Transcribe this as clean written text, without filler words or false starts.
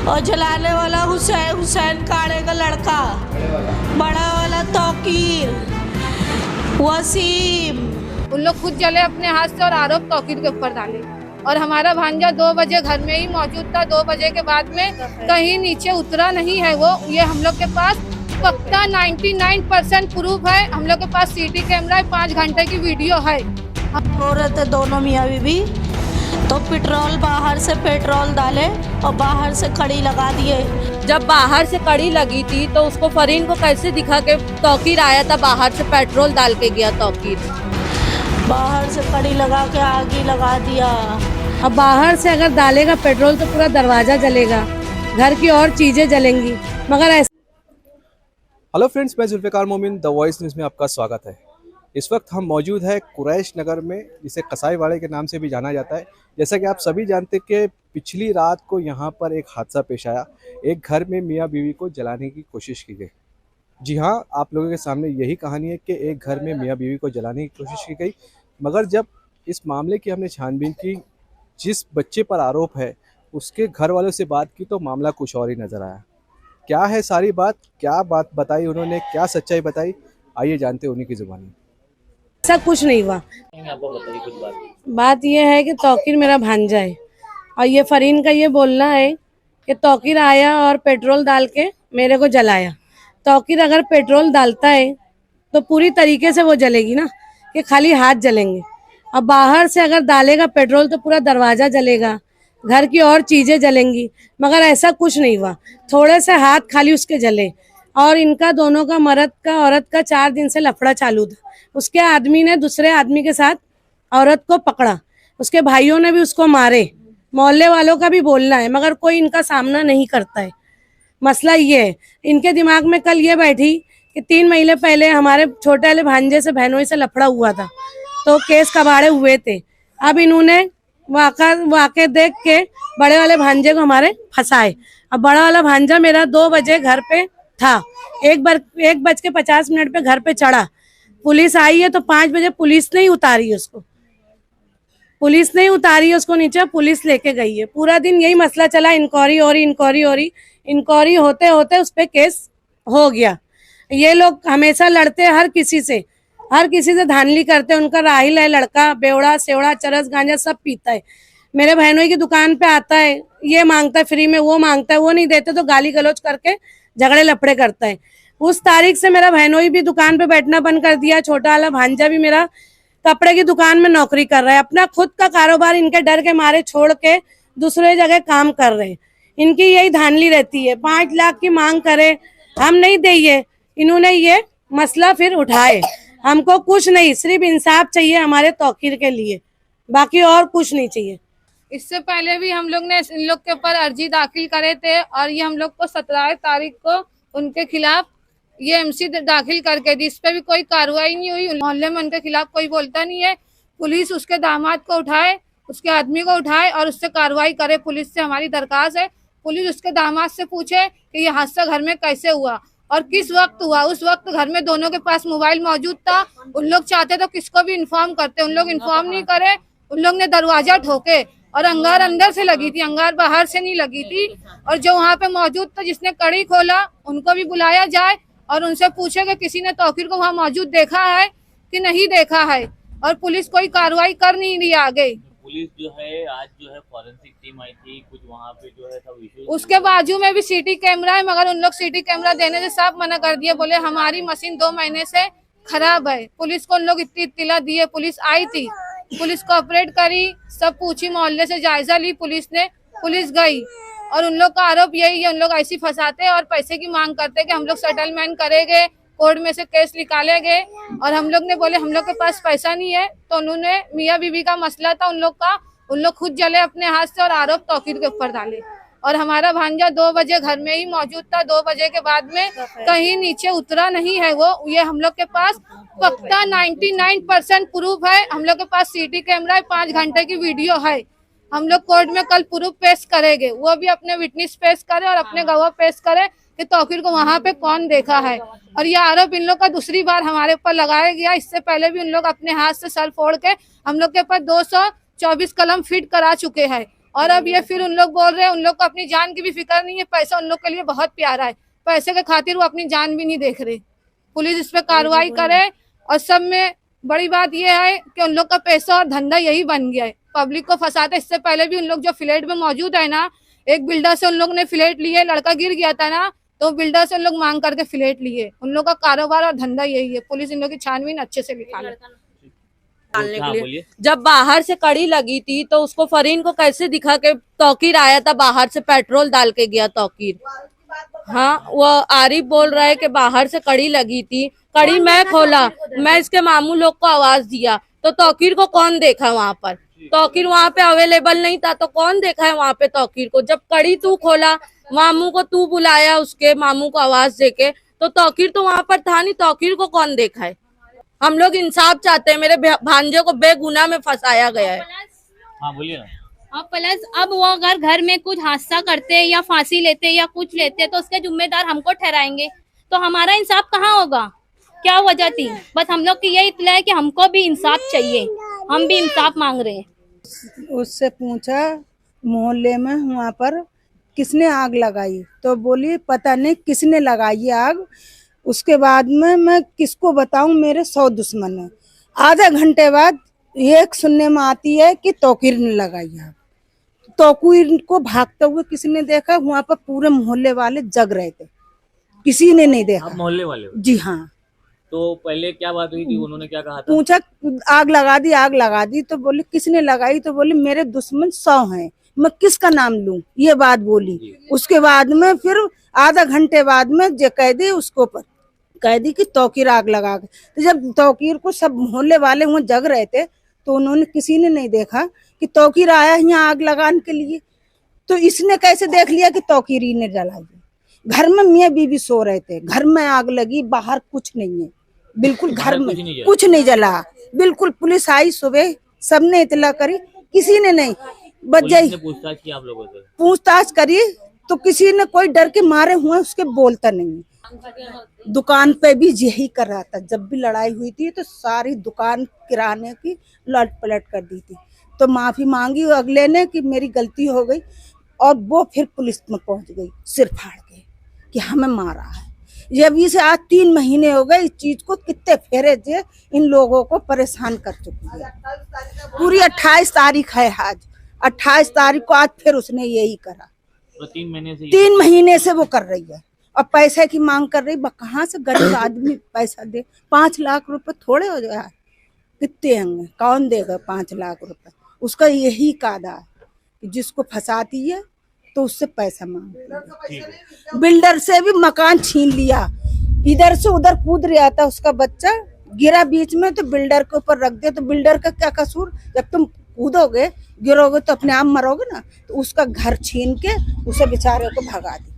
और जलाने वाला हुसैन काड़े का लड़का, बड़ा वाला तौकीर, वसीम। उन लोग खुद जले अपने हाथ से और आरोप तौकीर के ऊपर डाले। और हमारा भांजा 2 बजे घर में ही मौजूद था। 2 बजे के बाद में कहीं नीचे उतरा नहीं है वो। ये हम लोग के पास पक्का 99% प्रूफ है। हम लोग के पास सीटी कैमरा है, 5 घंटे की वीडियो है। औरत दोनों मियाँ बीवी तो पेट्रोल बाहर से पेट्रोल डाले और बाहर से कड़ी लगा दिए। जब बाहर से कड़ी लगी थी तो उसको फरीन को कैसे दिखा के तौकीर आया था, बाहर से पेट्रोल डाल के गया तौकीर। बाहर से कड़ी लगा के आग ही लगा दिया। अब बाहर से अगर डालेगा पेट्रोल तो पूरा दरवाजा जलेगा, घर की और चीजें जलेंगी, मगर ऐसा। हेलो फ्रेंड्स, मैं जुल्फ़िकार मोमिन, द वॉइस न्यूज़ में आपका स्वागत है। इस वक्त हम मौजूद है कुरैश नगर में, जिसे कसाईवाड़े के नाम से भी जाना जाता है। जैसा कि आप सभी जानते कि पिछली रात को यहाँ पर एक हादसा पेश आया। एक घर में मियाँ बीवी को जलाने की कोशिश की गई। जी हाँ, आप लोगों के सामने यही कहानी है कि एक घर में मियाँ बीवी को जलाने की कोशिश की गई। मगर जब इस मामले की हमने छानबीन की, जिस बच्चे पर आरोप है उसके घर वालों से बात की तो मामला कुछ और ही नज़र आया। क्या है सारी बात, क्या बात बताई उन्होंने, क्या सच्चाई बताई, आइए जानते हैं उन्हीं की ज़ुबानी। ऐसा कुछ नहीं हुआ। बात यह है कि तौकीर मेरा भांजा है और ये फरीन का ये बोलना है कि तौकीर आया और पेट्रोल डाल के मेरे को जलाया। तौकीर अगर पेट्रोल डालता है तो पूरी तरीके से वो जलेगी ना, कि खाली हाथ जलेंगे। अब बाहर से अगर डालेगा पेट्रोल तो पूरा दरवाजा जलेगा, घर की और चीजें जलेंगी, मगर ऐसा कुछ नहीं हुआ। थोड़े से हाथ खाली उसके जले। और इनका दोनों का, मर्द का औरत का 4 दिन से लफड़ा चालू था। उसके आदमी ने दूसरे आदमी के साथ औरत को पकड़ा, उसके भाइयों ने भी उसको मारे। मोहल्ले वालों का भी बोलना है, मगर कोई इनका सामना नहीं करता है। मसला ये है, इनके दिमाग में कल ये बैठी कि 3 महीने पहले हमारे छोटे वाले भांजे से बहनोई से लफड़ा हुआ था, तो केस कबाड़े हुए थे। अब इन्होंने वाक़े देख के बड़े वाले भांजे को हमारे फंसाए। अब बड़ा वाला भांजा मेरा 2 बजे घर पे था, 1:50 पे घर पे चढ़ा। पुलिस आई है तो 5 बजे पुलिस नहीं उतारी उसको, नीचे पुलिस लेके गई है। पूरा दिन यही मसला चला, इंक्वायरी हो रही होते होते उस पे केस हो गया। ये लोग हमेशा लड़ते, हर किसी से धांधली करते। उनका राहिल है लड़का, बेवड़ा सेवड़ा चरस गांजा सब पीता है। मेरे बहनों की दुकान पे आता है, ये मांगता है फ्री में, वो मांगता है, वो नहीं देते तो गाली गलौज करके झगड़े लफड़े करता है। उस तारीख से मेरा बहनोई भी दुकान पे बैठना बंद कर दिया। छोटा वाला भांजा भी मेरा कपड़े की दुकान में नौकरी कर रहा है। अपना खुद का कारोबार इनके डर के मारे छोड़ के दूसरे जगह काम कर रहे हैं। इनकी यही धांधली रहती है। 5 लाख की मांग करे, हम नहीं देंगे। इन्होंने ये मसला फिर उठाए। हमको कुछ नहीं, सिर्फ इंसाफ चाहिए हमारे तौकीर के लिए, बाकी और कुछ नहीं चाहिए। इससे पहले भी हम लोग ने इन लोग के ऊपर अर्जी दाखिल करे थे और ये हम लोग को 17 तारीख को उनके खिलाफ ये एमसी दाखिल करके दी। इस पे भी कोई कार्रवाई नहीं हुई। मोहल्ले में उनके खिलाफ कोई बोलता नहीं है। पुलिस उसके दामाद को उठाए, उसके आदमी को उठाए और उससे कार्रवाई करे। पुलिस से हमारी दरखास्त है, पुलिस उसके दामाद से पूछे कि ये हादसा घर में कैसे हुआ और किस वक्त हुआ। उस वक्त घर में दोनों के पास मोबाइल मौजूद था। उन लोग चाहते तो किसको भी इन्फॉर्म करते, उन लोग इन्फॉर्म नहीं करे। उन लोग ने दरवाजा ठोके और अंगार अंदर से लगी थी, अंगार बाहर से नहीं लगी थी। और जो वहाँ पे मौजूद था, जिसने कड़ी खोला, उनको भी बुलाया जाए और उनसे पूछे कि किसी ने तौकीर को वहाँ मौजूद देखा है कि नहीं देखा है। और पुलिस कोई कार्रवाई कर नहीं रही आगे। पुलिस जो है आज जो है फॉरेंसिक टीम आई थी, कुछ वहाँ पे जो है सब इश्यूज। उसके बाजू में भी सीटी कैमरा है, मगर उन लोग सीटी कैमरा देने से सब मना कर दिए। बोले हमारी मशीन 2 महीने से खराब है। पुलिस को उन लोग इतनी इत्तला दिए, पुलिस आई थी, पुलिस को ऑपरेट करी, सब पूछी, मोहल्ले से जायजा ली पुलिस ने, पुलिस गई। और उन लोग का आरोप यही है, उन लोग ऐसी फंसाते और पैसे की मांग करते कि हम लोग सेटलमेंट करेंगे, कोर्ट में से केस निकालेंगे। और हम लोग ने बोले हम लोग के पास पैसा नहीं है। तो उन्होंने, मियाँ बीवी का मसला था उन लोग का, उन लोग खुद जले अपने हाथ से और आरोप तौकीर के ऊपर डाले। और हमारा भांजा 2 बजे घर में ही मौजूद था। 2 बजे के बाद में कहीं नीचे उतरा नहीं है वो। ये हम लोग के पास पक्का 99% प्रूफ है। हम लोग के पास सीटी कैमरा है, 5 घंटे की वीडियो है। हम लोग कोर्ट में कल प्रूफ पेश करेंगे, वो भी अपने विटनेस पेश करे और अपने गवाह पेश करे कि तौकीर को वहाँ पे कौन देखा है। और ये आरोप इन लोग का दूसरी बार हमारे ऊपर लगाया गया। इससे पहले भी उन लोग अपने हाथ से सर फोड़ के हम लोग के ऊपर 224 कलम फिट करा चुके हैं और अब ये फिर उन लोग बोल रहे हैं उन लोग को अपनी जान की भी फिक्र नहीं है, पैसा उन लोग के लिए बहुत प्यारा है, पैसे के खातिर वो अपनी जान भी नहीं देख रहे। पुलिस इस पे कार्रवाई करे। और सब में बड़ी बात ये है कि उन लोग का पैसा और धंधा यही बन गया है, पब्लिक को फंसाते। इससे पहले भी उन लोग जो फ्लैट में मौजूद है ना, एक बिल्डर से उन लोग ने फ्लैट लिए, लड़का गिर गया था ना, तो बिल्डर से उन लोग मांग करके फ्लैट लिए। उन लोग का कारोबार और धंधा यही है। पुलिस इन लोग की छानबीन अच्छे से निकाले। डालने हाँ, के लिए बोलिए। जब बाहर से कड़ी लगी थी तो उसको फरीन को कैसे दिखा के तौकीर आया था, बाहर से पेट्रोल डाल के गया तौकीर। हाँ, वो आरिफ बोल रहा है कि बाहर से कड़ी लगी थी, कड़ी मैं खोला, मैं इसके मामू लोग को आवाज दिया, तो तौकीर को कौन देखा वहाँ पर? तौकीर वहाँ पे अवेलेबल नहीं था, तो कौन देखा है वहाँ पे तौकीर को? जब कड़ी तू खोला, मामू को तू बुलाया, उसके मामू को आवाज देके, तो तौकीर तो वहाँ पर था नहीं, तौकीर को कौन देखा है? हम लोग इंसाफ चाहते हैं, मेरे भांजे को बेगुनाह में फंसाया गया है। हाँ बोलिए ना। और प्लस अब वो अगर घर में कुछ हादसा करते हैं या फांसी लेते हैं या कुछ लेते हैं तो उसके जिम्मेदार हमको ठहराएंगे, तो हमारा इंसाफ कहाँ होगा? क्या वजह थी? बस हम लोग की यही इत्तला है कि हमको भी इंसाफ चाहिए, हम भी इंसाफ मांग रहे हैं। उससे पूछा मोहल्ले में वहाँ पर किसने आग लगाई, तो बोली पता नहीं किसने लगाई आग। उसके बाद में मैं किसको बताऊं, मेरे 100 दुश्मन है। आधा घंटे बाद एक सुनने में आती है कि तौकीर ने लगाई आग। तौकीर को भागते हुए किसने देखा? वहाँ पर पूरे मोहल्ले वाले जग रहे थे, किसी ने नहीं देखा। आप मोहल्ले वाले हो? जी हाँ। तो पहले क्या बात हुई थी, उन्होंने क्या कहा था? पूछा आग लगा दी, आग लगा दी, तो बोले किसने लगाई, तो बोले मेरे दुश्मन 100 हैं, मैं किसका नाम लूं, ये बात बोली। उसके बाद में फिर आधा घंटे बाद में जो कह दी उसको कह दी कि तौकीर आग लगा के। तो जब तौकीर को सब मोहल्ले वाले वहाँ जग रहे थे, तो उन्होंने किसी ने नहीं देखा कि तौकीर आया यहाँ आग लगाने के लिए। तो इसने कैसे देख लिया कि तौकीर ही ने जलाई? घर में मियाँ बीवी सो रहे थे, घर में आग लगी, बाहर कुछ नहीं है, बिल्कुल घर में कुछ नहीं जला। बिल्कुल पुलिस आई सुबह, सबने इतला करी, किसी ने नहीं। पुलिस ने पूछताछ की आप लोगों से? पूछताछ करी तो किसी ने, कोई डर के मारे हुए उसके बोलता नहीं। दुकान पे भी यही कर रहा था, जब भी लड़ाई हुई थी तो सारी दुकान किराने की लट पलट कर दी थी। तो माफी मांगी अगले ने कि मेरी गलती हो गई, और वो फिर पुलिस में पहुंच गई सिर फाड़ के कि हमें मारा है। जब इसे आज 3 महीने हो गए, इस चीज को कितने फेरे थे, इन लोगों को परेशान कर चुकी है। पूरी 28 तारीख है आज, 28 तारीख को आज फिर उसने यही करा। तो 3 महीने से 3 महीने से वो कर रही है, और पैसे की मांग कर रही। कहाँ से गरीब आदमी पैसा दे? 5 लाख रुपए थोड़े हो जाए, कितने होंगे, कौन देगा 5 लाख रुपए? उसका यही कायदा है कि जिसको फंसाती है तो उससे पैसा मांगती है। बिल्डर से भी मकान छीन लिया, इधर से उधर कूद रहा था, उसका बच्चा गिरा बीच में, तो बिल्डर के ऊपर रख दिया। तो बिल्डर का क्या कसूर? जब तुम कूदोगे गिरोगे तो अपने आप मरोगे ना। तो उसका घर छीन के उसे बेचारे को भगा दिया।